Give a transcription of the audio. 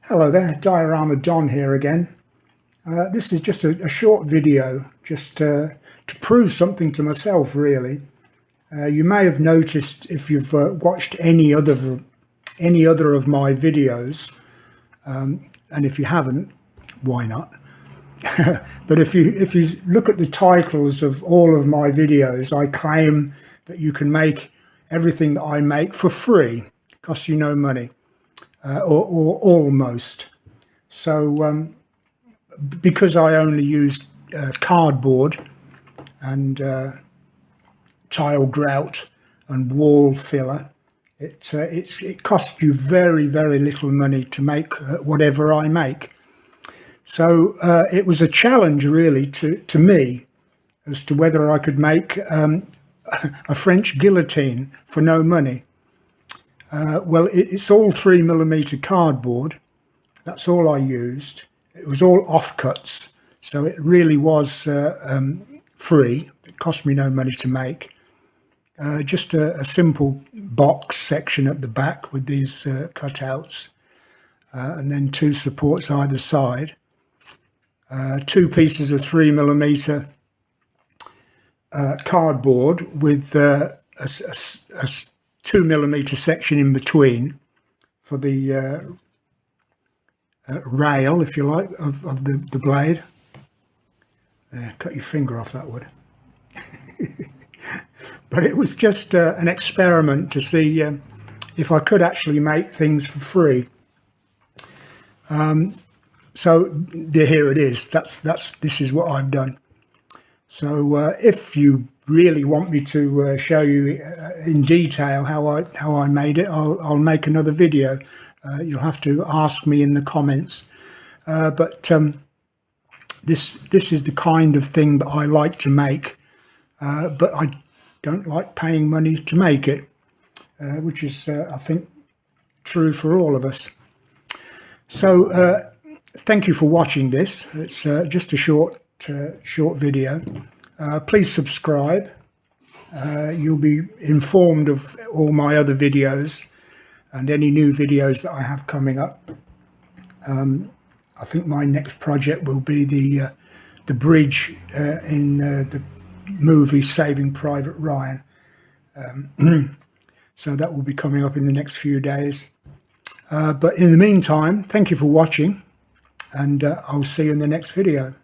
Hello there, Diorama Don here again. This is just a short video, just to prove something to myself, really. You may have noticed if you've watched any other of my videos, and if you haven't, why not? But if you look at the titles of all of my videos, I claim that you can make everything that I make for free. It costs you no money. Or almost. So because I only used cardboard and tile grout and wall filler, it costs you very little money to make whatever I make. So it was a challenge really to me as to whether I could make a French guillotine for no money. Well, it's all 3mm cardboard. That's all I used. It was all offcuts, so it really was free. It cost me no money to make. Just a simple box section at the back with these cutouts, and then two supports either side. Two pieces of 3mm cardboard with a 2mm section in between for the rail, if you like, of the blade. Cut your finger off, that would. But it was just an experiment to see if I could actually make things for free. So here it is. This is what I've done. So if you really want me to show you in detail how I made it, I'll make another video. You'll have to ask me in the comments. But this is the kind of thing that I like to make, but I don't like paying money to make it, which is I think true for all of us. So thank you for watching this. It's just a short video. Please subscribe. You'll be informed of all my other videos and any new videos that I have coming up. I think my next project will be the bridge in the movie Saving Private Ryan. So that will be coming up in the next few days. But in the meantime, thank you for watching, and I'll see you in the next video.